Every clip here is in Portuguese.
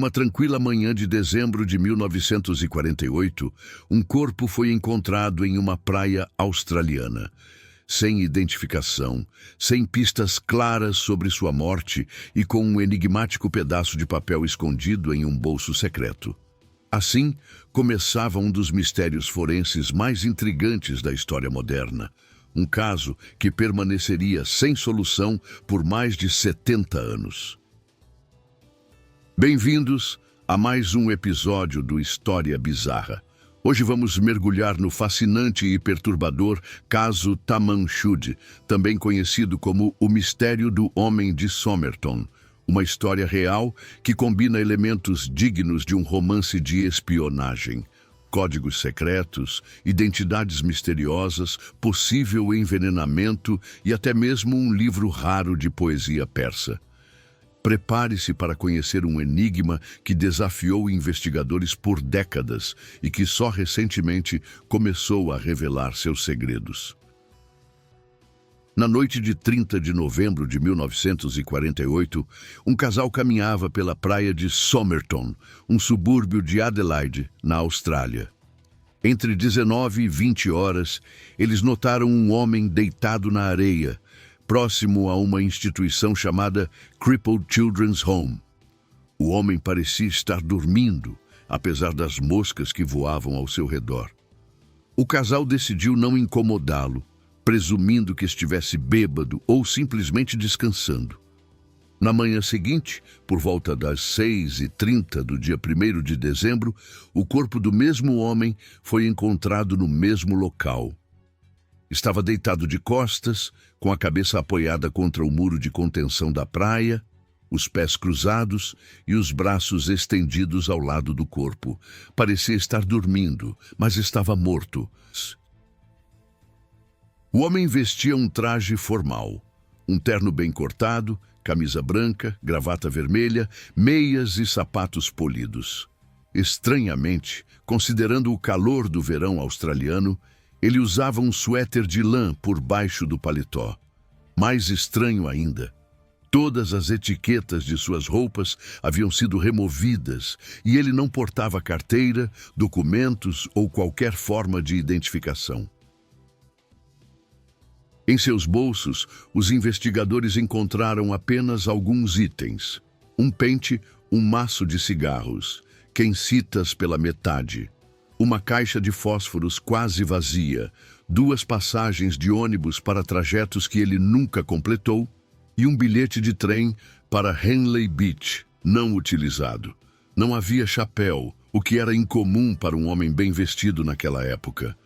Numa tranquila manhã de dezembro de 1948, um corpo foi encontrado em uma praia australiana. Sem identificação, sem pistas claras sobre sua morte e com um enigmático pedaço de papel escondido em um bolso secreto. Assim, começava um dos mistérios forenses mais intrigantes da história moderna. Um caso que permaneceria sem solução por mais de 70 anos. Bem-vindos a mais um episódio do História Bizarra. Hoje vamos mergulhar no fascinante e perturbador caso Taman Shud, também conhecido como o Mistério do Homem de Somerton, uma história real que combina elementos dignos de um romance de espionagem. Códigos secretos, identidades misteriosas, possível envenenamento e até mesmo um livro raro de poesia persa. Prepare-se para conhecer um enigma que desafiou investigadores por décadas e que só recentemente começou a revelar seus segredos. Na noite de 30 de novembro de 1948, um casal caminhava pela praia de Somerton, um subúrbio de Adelaide, na Austrália. Entre 19 e 20 horas, eles notaram um homem deitado na areia, próximo a uma instituição chamada Crippled Children's Home. O homem parecia estar dormindo, apesar das moscas que voavam ao seu redor. O casal decidiu não incomodá-lo, presumindo que estivesse bêbado ou simplesmente descansando. Na manhã seguinte, por volta das 6h30 do dia 1º de dezembro, o corpo do mesmo homem foi encontrado no mesmo local. Estava deitado de costas, com a cabeça apoiada contra o muro de contenção da praia, os pés cruzados e os braços estendidos ao lado do corpo. Parecia estar dormindo, mas estava morto. O homem vestia um traje formal, um terno bem cortado, camisa branca, gravata vermelha, meias e sapatos polidos. Estranhamente, considerando o calor do verão australiano, ele usava um suéter de lã por baixo do paletó. Mais estranho ainda, todas as etiquetas de suas roupas haviam sido removidas e ele não portava carteira, documentos ou qualquer forma de identificação. Em seus bolsos, os investigadores encontraram apenas alguns itens. Um pente, um maço de cigarros, quensitas pela metade, uma caixa de fósforos quase vazia, 2 passagens de ônibus para trajetos que ele nunca completou e um bilhete de trem para Henley Beach, não utilizado. Não havia chapéu, o que era incomum para um homem bem vestido naquela época.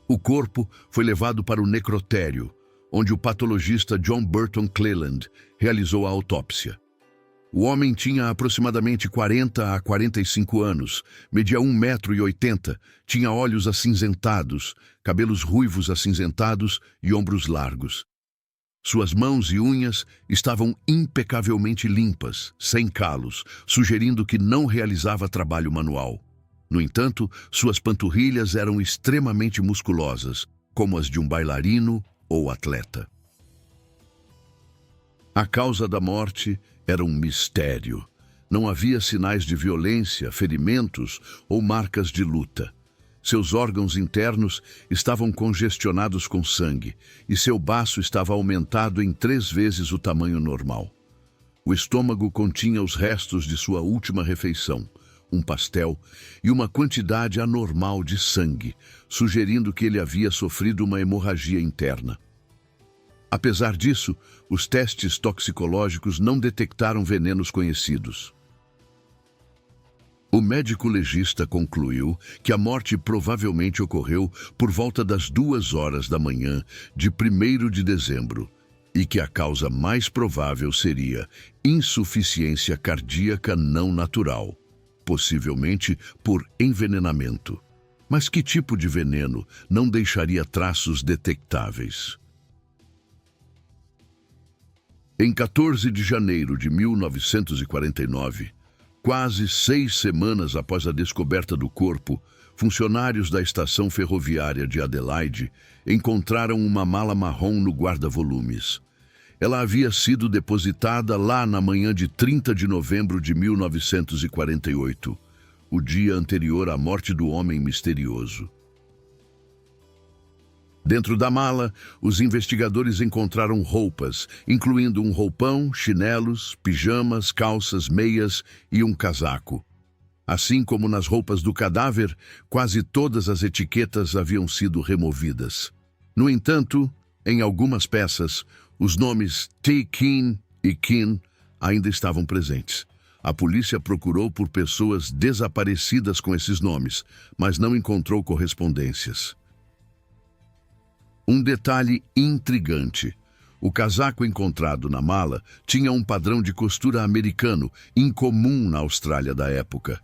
O corpo foi levado para o necrotério, onde o patologista John Burton Cleland realizou a autópsia. O homem tinha aproximadamente 40 a 45 anos, media 1,80 m, tinha olhos acinzentados, cabelos ruivos acinzentados e ombros largos. Suas mãos e unhas estavam impecavelmente limpas, sem calos, sugerindo que não realizava trabalho manual. No entanto, suas panturrilhas eram extremamente musculosas, como as de um bailarino ou atleta. A causa da morte era um mistério. Não havia sinais de violência, ferimentos ou marcas de luta. Seus órgãos internos estavam congestionados com sangue e seu baço estava aumentado em 3 vezes o tamanho normal. O estômago continha os restos de sua última refeição, um pastel e uma quantidade anormal de sangue, sugerindo que ele havia sofrido uma hemorragia interna. Apesar disso, os testes toxicológicos não detectaram venenos conhecidos. O médico legista concluiu que a morte provavelmente ocorreu por volta das 2 horas da manhã de 1º de dezembro e que a causa mais provável seria insuficiência cardíaca não natural, possivelmente por envenenamento. Mas que tipo de veneno não deixaria traços detectáveis? Em 14 de janeiro de 1949, quase 6 semanas após a descoberta do corpo, funcionários da estação ferroviária de Adelaide encontraram uma mala marrom no guarda-volumes. Ela havia sido depositada lá na manhã de 30 de novembro de 1948, o dia anterior à morte do homem misterioso. Dentro da mala, os investigadores encontraram roupas, incluindo um roupão, chinelos, pijamas, calças, meias e um casaco. Assim como nas roupas do cadáver, quase todas as etiquetas haviam sido removidas. No entanto, em algumas peças, os nomes T. Keane e Keane ainda estavam presentes. A polícia procurou por pessoas desaparecidas com esses nomes, mas não encontrou correspondências. Um detalhe intrigante. O casaco encontrado na mala tinha um padrão de costura americano, incomum na Austrália da época.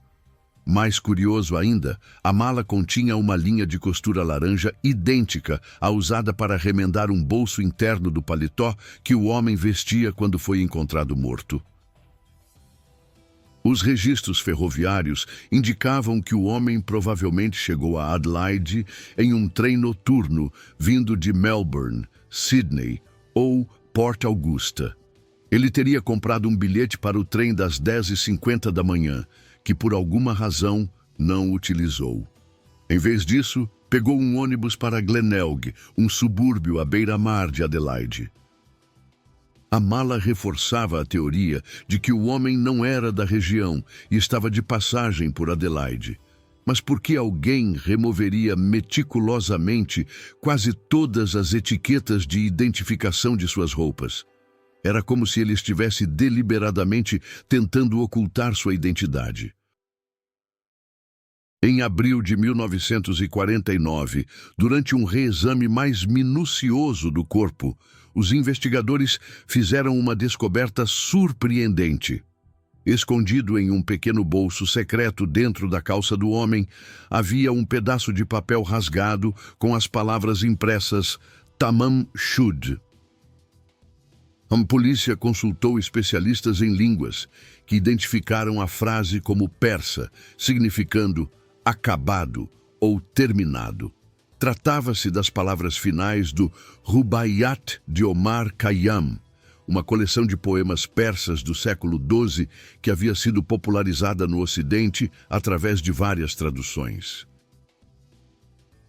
Mais curioso ainda, a mala continha uma linha de costura laranja idêntica à usada para remendar um bolso interno do paletó que o homem vestia quando foi encontrado morto. Os registros ferroviários indicavam que o homem provavelmente chegou a Adelaide em um trem noturno vindo de Melbourne, Sydney ou Port Augusta. Ele teria comprado um bilhete para o trem das 10h50 da manhã, que por alguma razão não utilizou. Em vez disso, pegou um ônibus para Glenelg, um subúrbio à beira-mar de Adelaide. A mala reforçava a teoria de que o homem não era da região e estava de passagem por Adelaide. Mas por que alguém removeria meticulosamente quase todas as etiquetas de identificação de suas roupas? Era como se ele estivesse deliberadamente tentando ocultar sua identidade. Em abril de 1949, durante um reexame mais minucioso do corpo, os investigadores fizeram uma descoberta surpreendente. Escondido em um pequeno bolso secreto dentro da calça do homem, havia um pedaço de papel rasgado com as palavras impressas Tamam Shud. A polícia consultou especialistas em línguas, que identificaram a frase como persa, significando acabado ou terminado. Tratava-se das palavras finais do Rubaiyat de Omar Khayyam, uma coleção de poemas persas do século XII que havia sido popularizada no Ocidente através de várias traduções.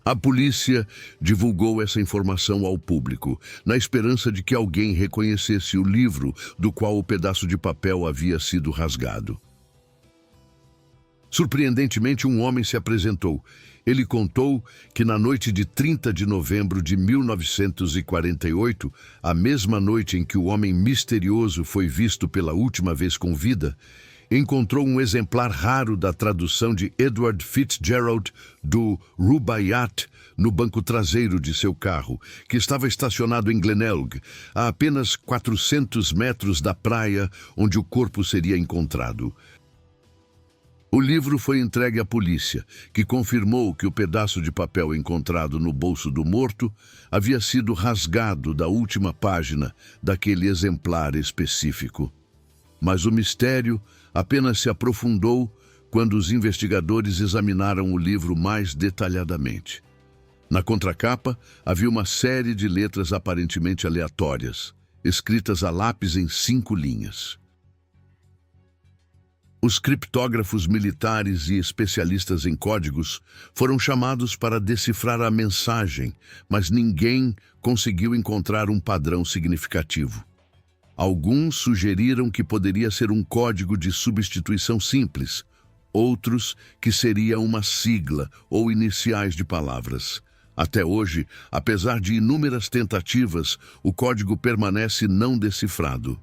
A polícia divulgou essa informação ao público, na esperança de que alguém reconhecesse o livro do qual o pedaço de papel havia sido rasgado. Surpreendentemente, um homem se apresentou. Ele contou que na noite de 30 de novembro de 1948, a mesma noite em que o homem misterioso foi visto pela última vez com vida, encontrou um exemplar raro da tradução de Edward Fitzgerald do Rubaiyat no banco traseiro de seu carro, que estava estacionado em Glenelg, a apenas 400 metros da praia onde o corpo seria encontrado. O livro foi entregue à polícia, que confirmou que o pedaço de papel encontrado no bolso do morto havia sido rasgado da última página daquele exemplar específico. Mas o mistério apenas se aprofundou quando os investigadores examinaram o livro mais detalhadamente. Na contracapa havia uma série de letras aparentemente aleatórias, escritas a lápis em 5 linhas. Os criptógrafos militares e especialistas em códigos foram chamados para decifrar a mensagem, mas ninguém conseguiu encontrar um padrão significativo. Alguns sugeriram que poderia ser um código de substituição simples, outros que seria uma sigla ou iniciais de palavras. Até hoje, apesar de inúmeras tentativas, o código permanece não decifrado.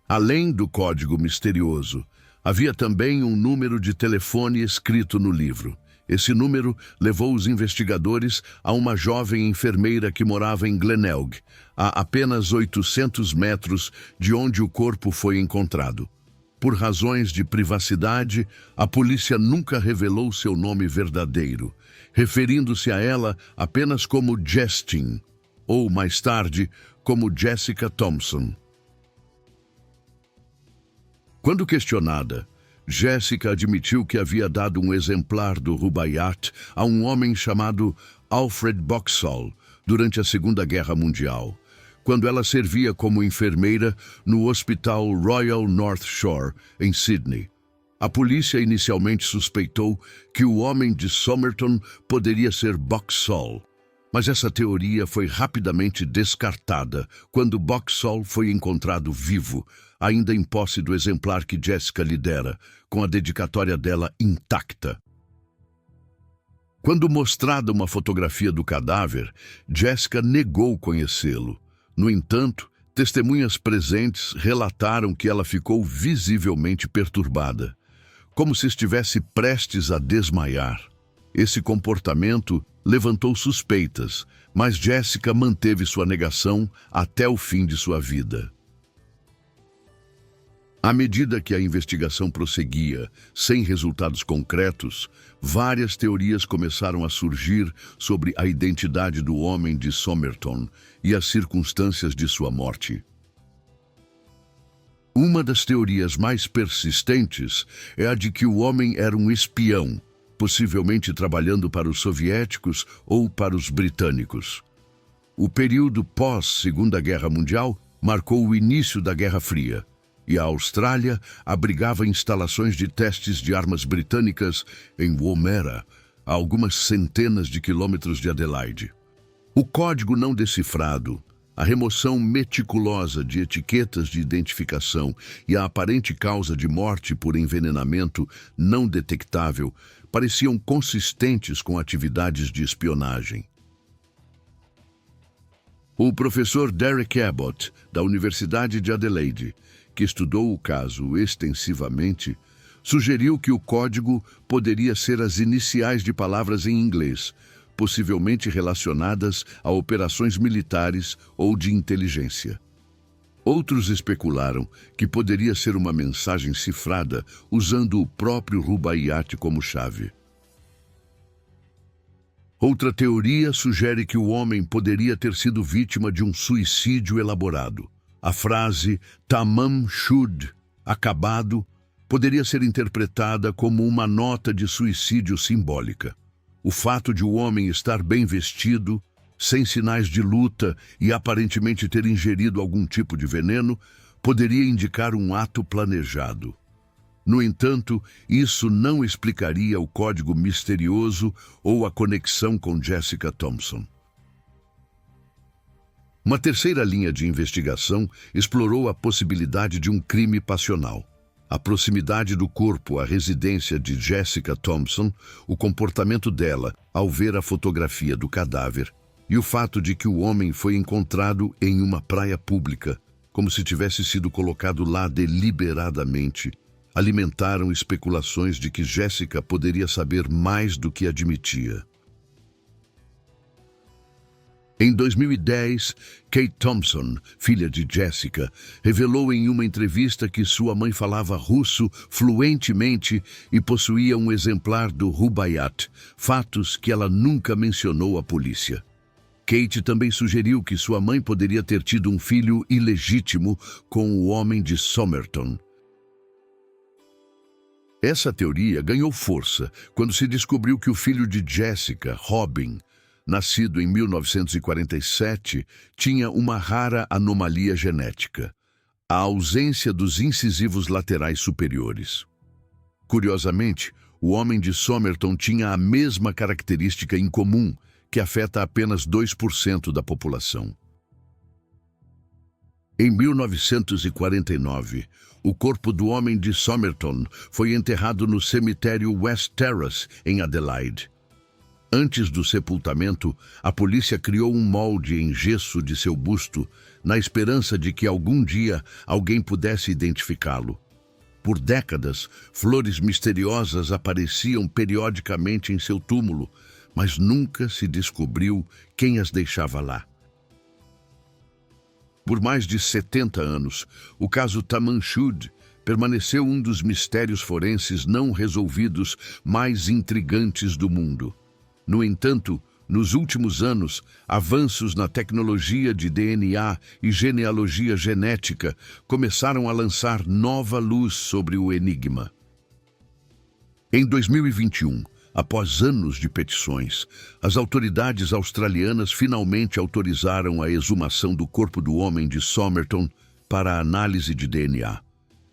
Além do código misterioso, havia também um número de telefone escrito no livro. Esse número levou os investigadores a uma jovem enfermeira que morava em Glenelg, a apenas 800 metros de onde o corpo foi encontrado. Por razões de privacidade, a polícia nunca revelou seu nome verdadeiro, referindo-se a ela apenas como Justin, ou mais tarde, como Jessica Thompson. Quando questionada, Jessica admitiu que havia dado um exemplar do Rubaiyat a um homem chamado Alfred Boxall durante a Segunda Guerra Mundial. quando ela servia como enfermeira no Hospital Royal North Shore, em Sydney. A polícia inicialmente suspeitou que o homem de Somerton poderia ser Boxall, mas essa teoria foi rapidamente descartada quando Boxall foi encontrado vivo, ainda em posse do exemplar que Jessica lhe dera, com a dedicatória dela intacta. Quando mostrada uma fotografia do cadáver, Jessica negou conhecê-lo. No entanto, testemunhas presentes relataram que ela ficou visivelmente perturbada, como se estivesse prestes a desmaiar. Esse comportamento levantou suspeitas, mas Jessica manteve sua negação até o fim de sua vida. À medida que a investigação prosseguia, sem resultados concretos, várias teorias começaram a surgir sobre a identidade do homem de Somerton e as circunstâncias de sua morte. Uma das teorias mais persistentes é a de que o homem era um espião, possivelmente trabalhando para os soviéticos ou para os britânicos. O período pós-Segunda Guerra Mundial marcou o início da Guerra Fria, e a Austrália abrigava instalações de testes de armas britânicas em Woomera, a algumas centenas de quilômetros de Adelaide. O código não decifrado, a remoção meticulosa de etiquetas de identificação e a aparente causa de morte por envenenamento não detectável pareciam consistentes com atividades de espionagem. O professor Derek Abbott, da Universidade de Adelaide, que estudou o caso extensivamente, sugeriu que o código poderia ser as iniciais de palavras em inglês, possivelmente relacionadas a operações militares ou de inteligência. Outros especularam que poderia ser uma mensagem cifrada usando o próprio Rubaiyat como chave. Outra teoria sugere que o homem poderia ter sido vítima de um suicídio elaborado. A frase "Tamam Shud", acabado, poderia ser interpretada como uma nota de suicídio simbólica. O fato de o homem estar bem vestido, sem sinais de luta e aparentemente ter ingerido algum tipo de veneno, poderia indicar um ato planejado. No entanto, isso não explicaria o código misterioso ou a conexão com Jessica Thomson. Uma terceira linha de investigação explorou a possibilidade de um crime passional. A proximidade do corpo à residência de Jessica Thomson, o comportamento dela ao ver a fotografia do cadáver e o fato de que o homem foi encontrado em uma praia pública, como se tivesse sido colocado lá deliberadamente, alimentaram especulações de que Jessica poderia saber mais do que admitia. Em 2010, Kate Thompson, filha de Jessica, revelou em uma entrevista que sua mãe falava russo fluentemente e possuía um exemplar do Rubaiyat, fatos que ela nunca mencionou à polícia. Kate também sugeriu que sua mãe poderia ter tido um filho ilegítimo com o homem de Somerton. Essa teoria ganhou força quando se descobriu que o filho de Jessica, Robin, nascido em 1947, tinha uma rara anomalia genética: a ausência dos incisivos laterais superiores. Curiosamente, o homem de Somerton tinha a mesma característica incomum, que afeta apenas 2% da população. Em 1949, o corpo do homem de Somerton foi enterrado no cemitério West Terrace, em Adelaide. Antes do sepultamento, a polícia criou um molde em gesso de seu busto, na esperança de que algum dia alguém pudesse identificá-lo. Por décadas, flores misteriosas apareciam periodicamente em seu túmulo, mas nunca se descobriu quem as deixava lá. Por mais de 70 anos, o caso Tamam Shud permaneceu um dos mistérios forenses não resolvidos mais intrigantes do mundo. No entanto, nos últimos anos, avanços na tecnologia de DNA e genealogia genética começaram a lançar nova luz sobre o enigma. Em 2021, Após anos de petições, as autoridades australianas finalmente autorizaram a exumação do corpo do homem de Somerton para a análise de DNA.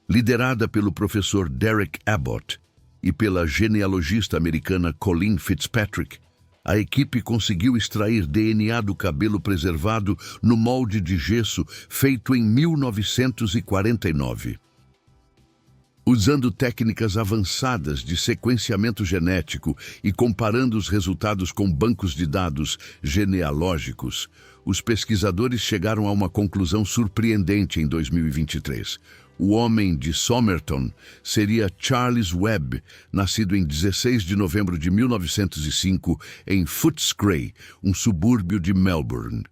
Liderada pelo professor Derek Abbott e pela genealogista americana Colleen Fitzpatrick, a equipe conseguiu extrair DNA do cabelo preservado no molde de gesso feito em 1949. Usando técnicas avançadas de sequenciamento genético e comparando os resultados com bancos de dados genealógicos, os pesquisadores chegaram a uma conclusão surpreendente em 2023. O homem de Somerton seria Charles Webb, nascido em 16 de novembro de 1905 em Footscray, um subúrbio de Melbourne.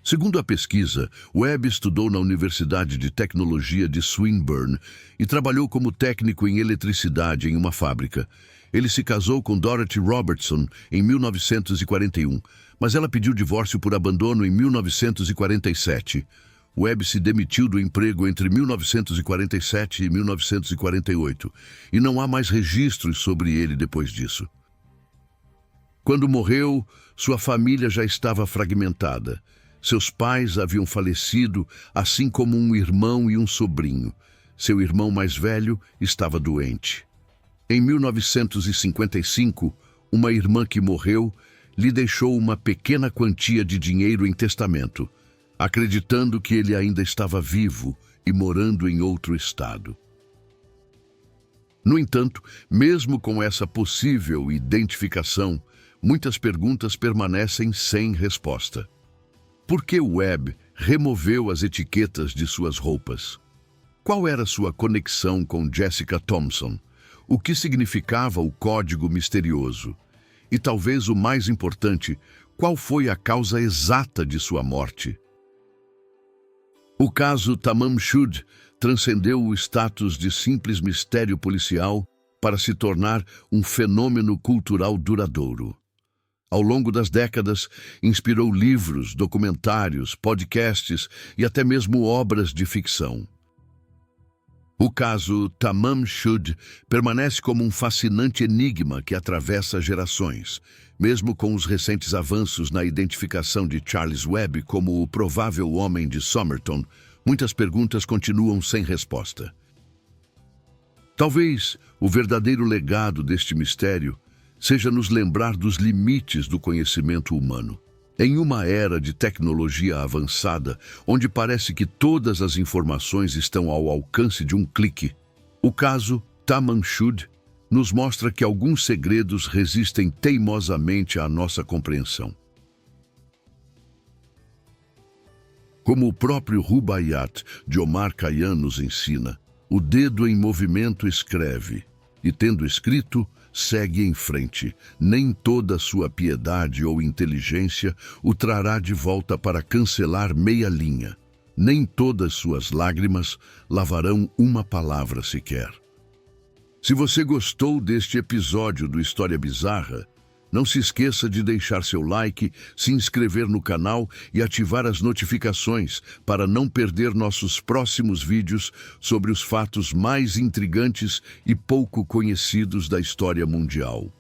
Segundo a pesquisa, Webb estudou na Universidade de Tecnologia de Swinburne e trabalhou como técnico em eletricidade em uma fábrica. Ele se casou com Dorothy Robertson em 1941, mas ela pediu divórcio por abandono em 1947. Webb se demitiu do emprego entre 1947 e 1948, e não há mais registros sobre ele depois disso. Quando morreu, sua família já estava fragmentada. Seus pais haviam falecido, assim como um irmão e um sobrinho. Seu irmão mais velho estava doente. Em 1955, uma irmã que morreu lhe deixou uma pequena quantia de dinheiro em testamento, acreditando que ele ainda estava vivo e morando em outro estado. No entanto, mesmo com essa possível identificação, muitas perguntas permanecem sem resposta. Por que Webb removeu as etiquetas de suas roupas? Qual era sua conexão com Jessica Thompson? O que significava o código misterioso? E talvez o mais importante, qual foi a causa exata de sua morte? O caso Tamam Shud transcendeu o status de simples mistério policial para se tornar um fenômeno cultural duradouro. Ao longo das décadas, inspirou livros, documentários, podcasts e até mesmo obras de ficção. O caso Tamam Shud permanece como um fascinante enigma que atravessa gerações. Mesmo com os recentes avanços na identificação de Charles Webb como o provável homem de Somerton, muitas perguntas continuam sem resposta. Talvez o verdadeiro legado deste mistério seja nos lembrar dos limites do conhecimento humano. Em uma era de tecnologia avançada, onde parece que todas as informações estão ao alcance de um clique, o caso Tamam Shud nos mostra que alguns segredos resistem teimosamente à nossa compreensão. Como o próprio Rubaiyat de Omar Khayyam nos ensina, o dedo em movimento escreve, e tendo escrito, segue em frente. Nem toda sua piedade ou inteligência o trará de volta para cancelar meia linha. Nem todas suas lágrimas lavarão uma palavra sequer. Se você gostou deste episódio do História Bizarra, não se esqueça de deixar seu like, se inscrever no canal e ativar as notificações para não perder nossos próximos vídeos sobre os fatos mais intrigantes e pouco conhecidos da história mundial.